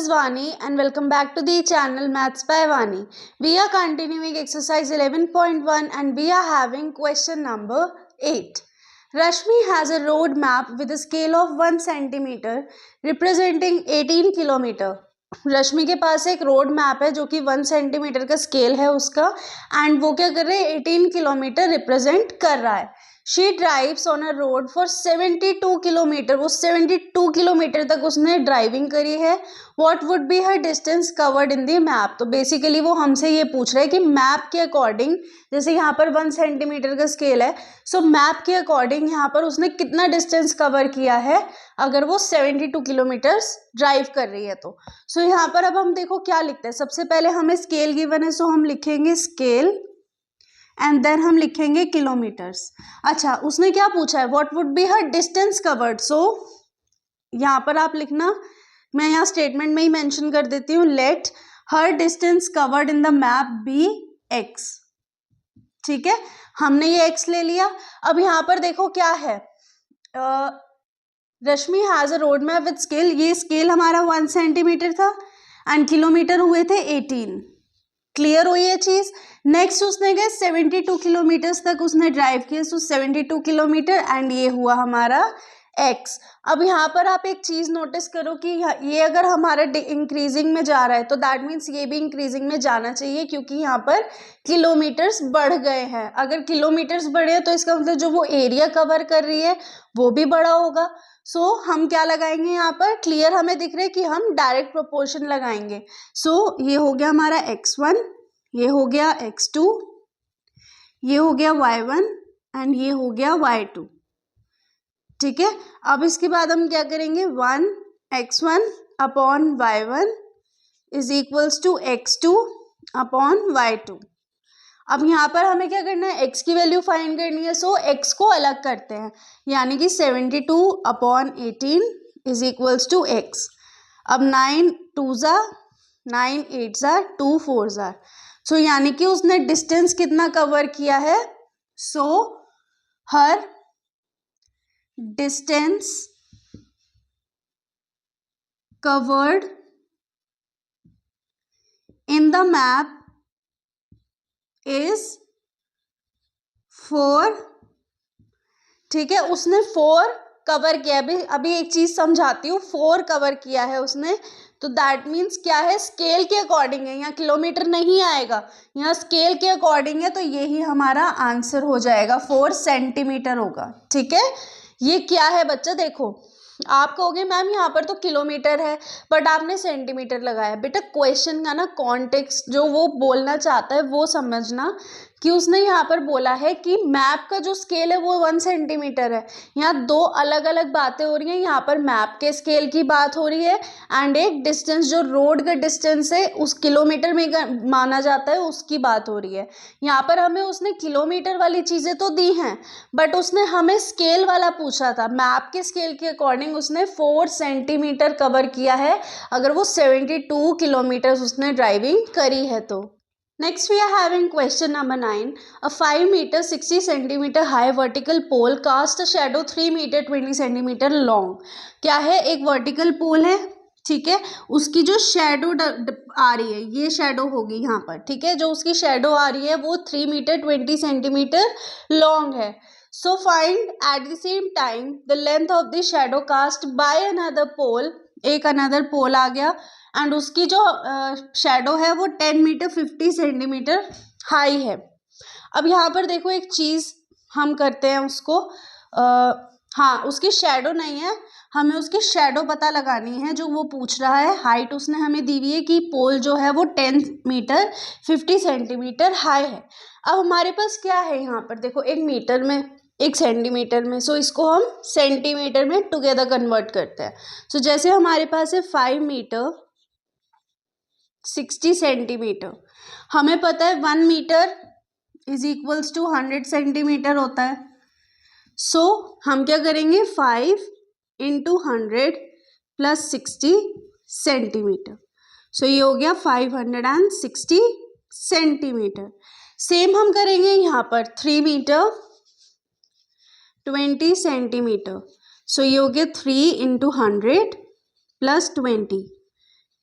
is Vani and welcome back to the channel Maths by Vani. We are continuing exercise 11.1 and we are having question number 8. Rashmi has a road map with a scale of 1 centimeter representing 18 kilometer. रश्मि के पास एक road map है जो कि 1 centimetre का scale है उसका and वो क्या कर रहे हैं 18 किलोमीटर रिप्रेजेंट कर रहा है. She drives on a road for 72 kilometre. वो 72 किलोमीटर तक उसने ड्राइविंग करी है. What would be her distance covered in the map. तो बेसिकली वो हमसे ये पूछ रहा है कि मैप के अकॉर्डिंग, जैसे यहाँ पर 1 सेंटीमीटर का स्केल है, सो मैप के अकॉर्डिंग यहाँ पर उसने कितना डिस्टेंस कवर किया है अगर वो 72 किलोमीटर्स ड्राइव कर रही है. तो सो यहाँ पर अब हम देखो क्या लिखते हैं. सबसे पहले हमें स्केल गिवन है, सो हम लिखेंगे स्केल एंड देन हम लिखेंगे किलोमीटर्स. अच्छा, उसने क्या पूछा है, what would be her distance covered. So यहाँ पर आप लिखना, मैं यहाँ स्टेटमेंट में ही मेंशन कर देती हूँ, let her distance covered in the map be x. ठीक है, हमने ये एक्स ले लिया. अब यहाँ पर देखो क्या है, Rashmi has a road map with scale. ये स्केल हमारा 1 सेंटीमीटर था एंड किलोमीटर हुए थे 18. क्लियर हुई ये चीज. नेक्स्ट उसने गए 72 किलोमीटर्स तक उसने ड्राइव किया, सो 72 किलोमीटर एंड ये हुआ हमारा एक्स. अब यहाँ पर आप एक चीज नोटिस करो कि ये अगर हमारा इंक्रीजिंग में जा रहा है तो दैट मीन्स ये भी इंक्रीजिंग में जाना चाहिए, क्योंकि यहाँ पर किलोमीटर्स बढ़ गए हैं. अगर किलोमीटर्स बढ़े तो इसका मतलब जो वो एरिया कवर कर रही है वो भी बड़ा होगा. सो हम क्या लगाएंगे यहाँ पर, क्लियर हमें दिख रहा है कि हम डायरेक्ट प्रोपोर्शन लगाएंगे. सो ये हो गया हमारा x1, ये हो गया x2, ये हो गया y1 एंड ये हो गया y2. ठीक है, अब इसके बाद हम क्या करेंगे, 1x1 upon y1 is equals to x2 upon y2. अब यहाँ पर हमें क्या करना है, x की वैल्यू फाइंड करनी है. सो x को अलग करते हैं, यानी कि 72 upon 18 is equals to x. अब 9 2 ज़ा 9 8 ज़ा 2 4 ज़ा. सो यानी कि उसने डिस्टेंस कितना कवर किया है. So her distance covered in the map is 4. ठीक है, उसने 4 कवर किया. अभी एक चीज समझाती हूँ, 4 कवर किया है उसने, तो दैट मीन्स क्या है, स्केल के अकॉर्डिंग है, यहाँ किलोमीटर नहीं आएगा, यहाँ स्केल के अकॉर्डिंग है, तो यही हमारा आंसर हो जाएगा, 4 सेंटीमीटर होगा. ठीक है, ये क्या है बच्चा, देखो आप कहोगे मैम यहाँ पर तो किलोमीटर है बट आपने सेंटीमीटर लगाया. बेटा क्वेश्चन का ना कॉन्टेक्स्ट जो वो बोलना चाहता है वो समझना, कि उसने यहाँ पर बोला है कि मैप का जो स्केल है वो 1 सेंटीमीटर है. यहाँ दो अलग अलग बातें हो रही हैं. यहाँ पर मैप के स्केल की बात हो रही है एंड एक डिस्टेंस जो रोड का डिस्टेंस है उस किलोमीटर में माना जाता है उसकी बात हो रही है. यहाँ पर हमें उसने किलोमीटर वाली चीज़ें तो दी हैं बट उसने हमें स्केल वाला पूछा था. मैप के स्केल के अकॉर्डिंग उसने 4 सेंटीमीटर कवर किया है अगर वो 72 किलोमीटर उसने ड्राइविंग करी है तो. Next we are having question number 9. A 5 meter 60 centimeter high vertical pole cast a shadow 3 meter 20 centimeter long. क्या है, एक vertical pole है, ठीक है, उसकी जो शेडो आ रही है ये शेडो होगी यहाँ पर. ठीक है, जो उसकी शेडो आ रही है वो 3 मीटर 20 सेंटीमीटर लॉन्ग है. So find at the same time the length of the shadow cast by another pole. एक अनदर पोल आ गया एंड उसकी जो शेडो है वो 10 मीटर 50 सेंटीमीटर हाई है. अब यहाँ पर देखो एक चीज़ हम करते हैं उसको, हाँ उसकी शेडो नहीं है, हमें उसकी शेडो पता लगानी है जो वो पूछ रहा है. हाइट उसने हमें दी हुई है कि पोल जो है वो 10 मीटर 50 सेंटीमीटर हाई है. अब हमारे पास क्या है यहाँ पर, देखो एक मीटर में एक सेंटीमीटर में, सो इसको हम सेंटीमीटर में टुगेदर कन्वर्ट करते हैं. सो जैसे हमारे पास है 5 मीटर 60 सेंटीमीटर, हमें पता है 1 metre is equals to 100 centimetre होता है. सो हम क्या करेंगे, 5 इंटू 100 प्लस 60 सेंटीमीटर. सो ये हो गया 560 सेंटीमीटर. सेम हम करेंगे यहाँ पर 3 मीटर 20 सेंटीमीटर. सो ये हो गया 3 into 100 plus 20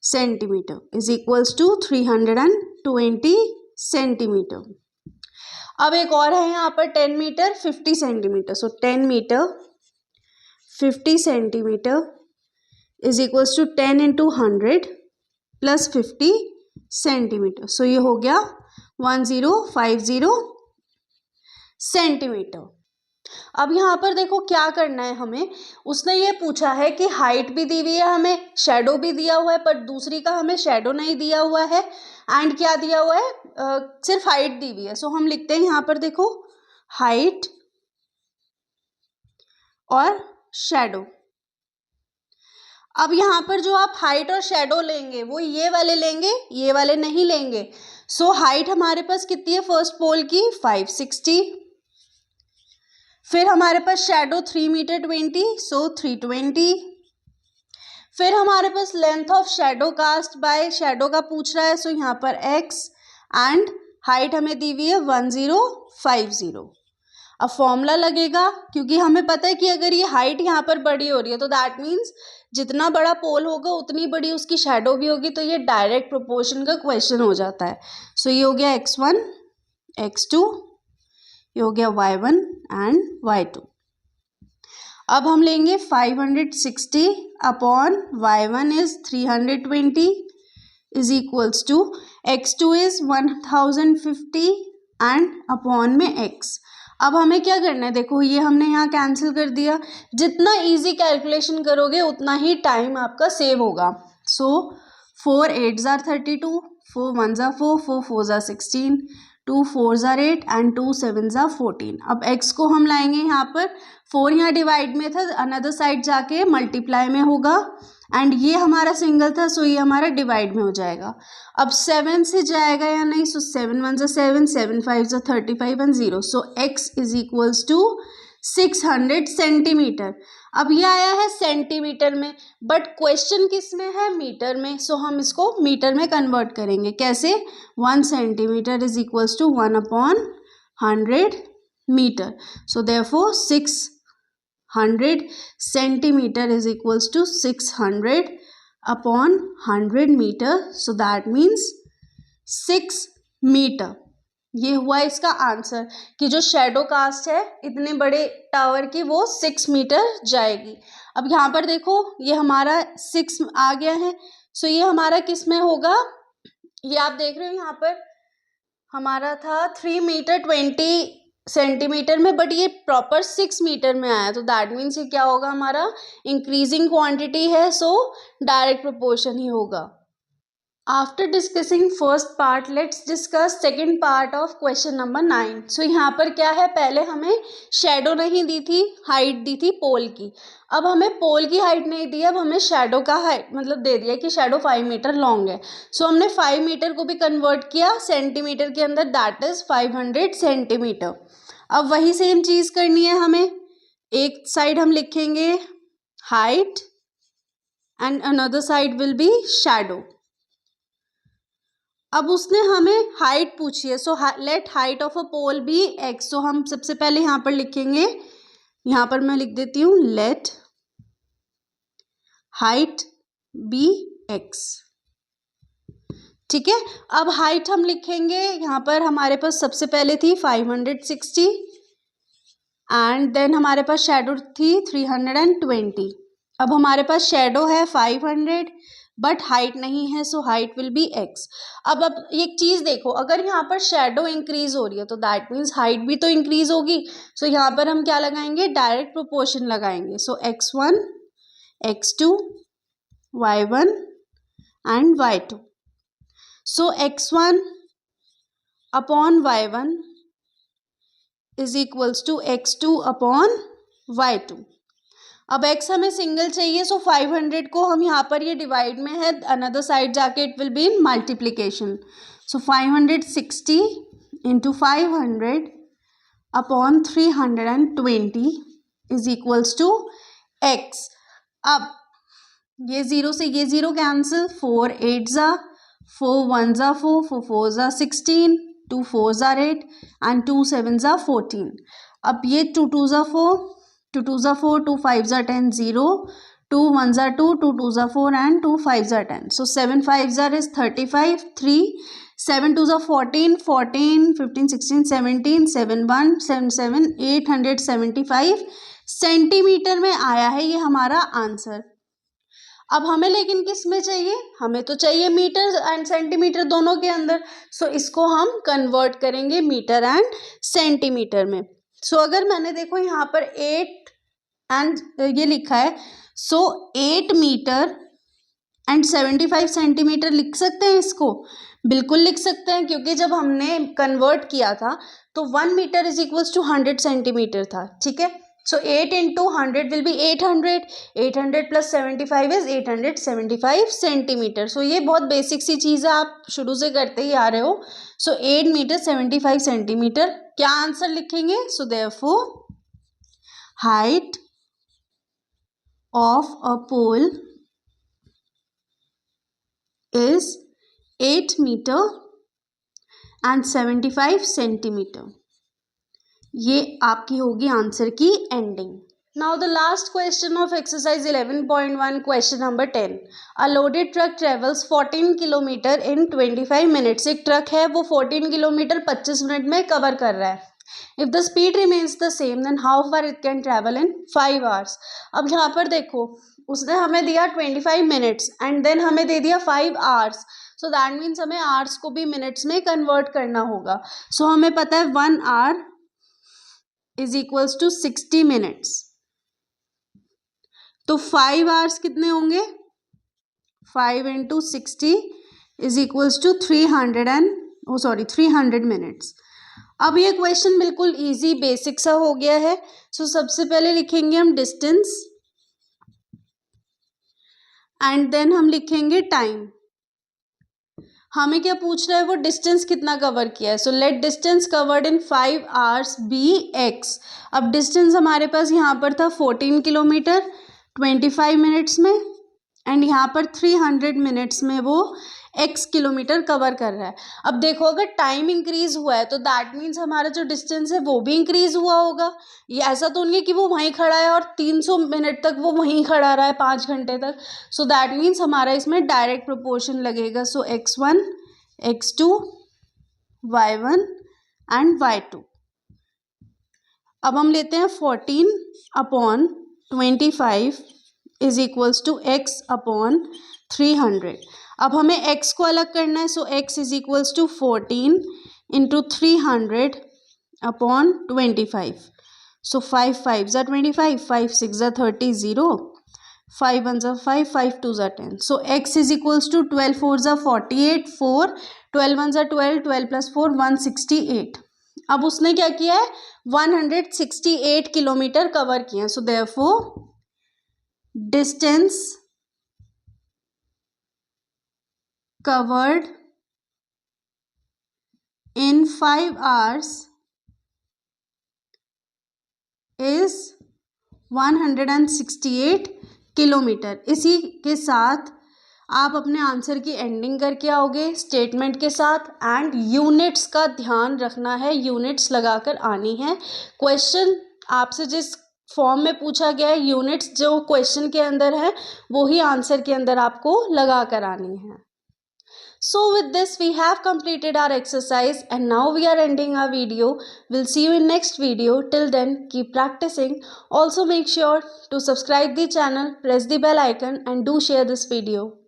centimetre is equals to 320 centimetre. अब एक और है यहाँ पर 10 metre 50 centimetre. So 10 metre 50 centimetre is equals to 10 into 100 plus 50 centimetre. So ये हो गया 1050 सेंटीमीटर। अब यहाँ पर देखो क्या करना है हमें, उसने ये पूछा है कि हाइट भी दी हुई है, हमें शेडो भी दिया हुआ है, पर दूसरी का हमें शेडो नहीं दिया हुआ है एंड क्या दिया हुआ है, सिर्फ हाइट दी हुई है। सो हम लिखते हैं यहाँ पर देखो हाइट और शेडो। अब यहाँ पर जो आप हाइट और शेडो लेंगे वो ये वाले लेंगे, ये वाले नहीं लेंगे। सो हाइट हमारे पास कितनी है फर्स्ट पोल की 560, फिर हमारे पास शेडो 3 मीटर 20 सो 320, फिर हमारे पास length of shadow cast by shadow का पूछ रहा है, सो यहाँ पर x एंड हाइट हमें दी हुई है 1050। अब फॉर्मूला लगेगा क्योंकि हमें पता है कि अगर ये हाइट यहाँ पर बड़ी हो रही है तो दैट मीन्स जितना बड़ा पोल होगा उतनी बड़ी उसकी शेडो भी होगी, तो ये डायरेक्ट प्रोपोर्शन का क्वेश्चन हो जाता है। सो ये हो गया x1 x2, ये हो गया y1 एंड y2। अब हम लेंगे 560 upon y1 is 320 is equals to x2 is 1050 and upon में x। अब हमें क्या करना है, देखो ये हमने यहाँ कैंसिल कर दिया, जितना इजी कैलकुलेशन करोगे उतना ही टाइम आपका सेव होगा। सो 4 8 ज़ार 32, 4 1 ज़ार 4, 4 4 ज़ार 16, 2 4 ज़ार 8 एंड 2 7 ज़ार 14। अब x को हम लाएंगे यहाँ पर, 4 यहाँ डिवाइड में था, अनदर साइड जाके मल्टीप्लाई में होगा एंड ये हमारा सिंगल था, सो ये हमारा डिवाइड में हो जाएगा। अब 7 से जाएगा या नहीं, सो 7 1 ज़ा 7, 7 5 ज़ा 35 and 0। So x is equals to 600 centimetre. अब ये आया है सेंटीमीटर में, बट क्वेश्चन किस में है, मीटर में। सो हम इसको मीटर में कन्वर्ट करेंगे। कैसे, 1 centimetre is equals to 1 upon 100 metre. So therefore 600 centimetre is equals to 600 upon 100 metre. So that means 6 metre. ये हुआ इसका आंसर कि जो शेडो कास्ट है इतने बड़े टावर की वो 6 मीटर जाएगी। अब यहाँ पर देखो ये हमारा 6 आ गया है, सो ये हमारा किस में होगा, ये आप देख रहे हो यहाँ पर हमारा था 3 मीटर 20 सेंटीमीटर में, बट ये प्रॉपर 6 मीटर में आया, तो दैट मीन्स ये क्या होगा, हमारा इंक्रीजिंग क्वांटिटी है, सो डायरेक्ट प्रोपोर्शन ही होगा। After discussing first part let's discuss second part of question number 9। सो यहाँ पर क्या है, पहले हमें शेडो नहीं दी थी, हाइट दी थी पोल की। अब हमें पोल की हाइट नहीं दी, अब हमें शेडो का हाइट मतलब दे दिया कि शेडो 5 मीटर लॉन्ग है। सो हमने 5 मीटर को भी कन्वर्ट किया सेंटीमीटर के अंदर, दैट इज 500 सेंटीमीटर। अब वही सेम चीज़ करनी है हमें, एक साइड हम लिखेंगे height and another side will be shadow. अब उसने हमें हाइट पूछी है, so let height of a pole be x। So हम सबसे पहले यहाँ पर लिखेंगे, यहाँ पर मैं लिख देती हूँ लेट हाइट बी x। ठीक है, अब हाइट हम लिखेंगे, यहाँ पर हमारे पास सबसे पहले थी 560 एंड देन हमारे पास शेडो थी 320। अब हमारे पास शेडो है 500 बट हाइट नहीं है, so height will be x। अब एक चीज़ देखो, अगर यहाँ पर शेडो इंक्रीज हो रही है तो दैट मीन्स हाइट भी तो इंक्रीज होगी। सो यहाँ पर हम क्या लगाएंगे, डायरेक्ट प्रोपोर्शन लगाएंगे। So x1 x2 y1 and y2। So x1 upon y1 is equals to x2 upon y2। अब x हमें सिंगल चाहिए, सो 500 को हम यहाँ पर ये डिवाइड में है, अनदर साइड जाके it will be in multiplication. So 560 into 500 upon 320 is equals to x। अब ये 0 से ये 0 कैंसिल, 4 8 ज़ा 4 1 ज़ा 4, 4 4 ज़ा 16, 2 4 ज़ा 8 एंड 2 7 ज़ा 14। अब ये 2 2 ज़ा 4, 2 2 ज़ा 4, 2 5 ज़ा 10, 0, 2 1s are 2, 2 2s are 4 and 2 5s are 10. So 7 5s are is 35, 3, 7 2s are 14, 14, 15, 16, 17, 7 1, 7 7, 875 centimetre में आया है ये हमारा आंसर। अब हमें लेकिन किस में चाहिए, हमें तो चाहिए मीटर एंड सेंटीमीटर दोनों के अंदर। सो इसको हम कन्वर्ट करेंगे मीटर एंड सेंटीमीटर में। सो अगर मैंने देखो यहाँ पर 8 एंड ये लिखा है, सो 8 मीटर एंड 75 सेंटीमीटर लिख सकते हैं इसको, बिल्कुल लिख सकते हैं, क्योंकि जब हमने कन्वर्ट किया था तो 1 metre is equals to 100 centimetre था, ठीक है। So 8 into 100 will be 800, 800 plus 75 is 875 centimetre. So ये बहुत बेसिक सी चीज़ है, आप शुरू से करते ही आ रहे हो। सो 8 मीटर 75 सेंटीमीटर, क्या आंसर लिखेंगे, so therefore height of a pole is 8 meter and 75 centimetre. ये आपकी होगी आंसर की ending. Now the last question of exercise 11.1, question number 10। A loaded truck travels 14 kilometre in 25 minutes. एक truck है वो 14 kilometre 25 minute में cover कर रहा है। If the speed remains the same then how far it can travel in 5 hours. अब यहाँ पर देखो उसने हमें दिया 25 मिनट्स एंड देन हमें दे दिया 5 आवर्स। सो दैट मीन्स हमें आवर्स को भी मिनट्स में कन्वर्ट करना होगा। सो हमें पता है 1 hour is equals to 60 minutes. तो 5 आवर्स कितने होंगे, 5 into 60 is equals to 300 minutes. अब ये क्वेश्चन बिल्कुल इजी बेसिक सा हो गया है। सो सबसे पहले लिखेंगे हम डिस्टेंस एंड देन हम लिखेंगे टाइम। हमें क्या पूछ रहा है, वो डिस्टेंस कितना कवर किया है। So let distance covered in 5 hours be x. अब डिस्टेंस हमारे पास यहाँ पर था 14 किलोमीटर 25 मिनट्स में एंड यहाँ पर 300 मिनट्स में वो x किलोमीटर कवर कर रहा है। अब देखो अगर टाइम इंक्रीज हुआ है तो दैट मीन्स हमारा जो डिस्टेंस है वो भी इंक्रीज हुआ होगा। ये ऐसा तो नहीं है कि वो वहीं खड़ा है और 300 मिनट तक वो वहीं खड़ा रहा है 5 घंटे तक। सो दैट मीन्स हमारा इसमें डायरेक्ट प्रोपोर्शन लगेगा। So x1 x2 y1 and y2। अब हम लेते हैं 14 upon 25 is equals to x upon 300। अब हमें x को अलग करना है। So x is equals to 14 into 300 upon 25। So 5 5s are 25, 5 6s are 30, 0, 5 1s are 5, 5 2s are 10। So x is equals to 12 4s are 48, 4 12 1s are 12, 12 plus 4 168। अब उसने क्या किया है, 168 किलोमीटर कवर किया। So therefore distance covered in 5 hours is 168 kilometre. इसी के साथ आप अपने आंसर की एंडिंग करके आओगे स्टेटमेंट के साथ। एंड यूनिट्स का ध्यान रखना है, यूनिट्स लगाकर आनी है। क्वेश्चन आपसे जिस फॉर्म में पूछा गया है, यूनिट्स जो क्वेश्चन के अंदर है वही आंसर के अंदर आपको लगा कर आनी है। So with this we have completed our exercise and now we are ending our video. We'll see you in next video. Till then keep practicing. Also make sure to subscribe the channel, press the bell icon and do share this video.